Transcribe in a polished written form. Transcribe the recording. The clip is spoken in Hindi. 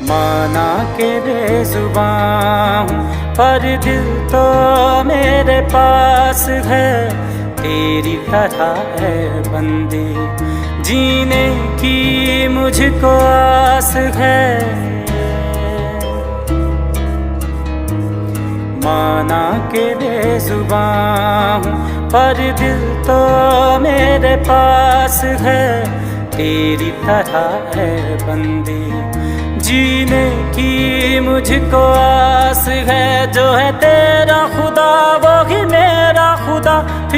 माना के बेजुबान हूँ पर दिल तो मेरे पास है, तेरी तरह है बंदी जीने की मुझको आस है। माना के बेजुबान हूँ पर दिल तो मेरे पास है, तेरी तरह है बंदी जीने की मुझको आस है। जो है तेरा खुदा वो ही मेरा खुदा।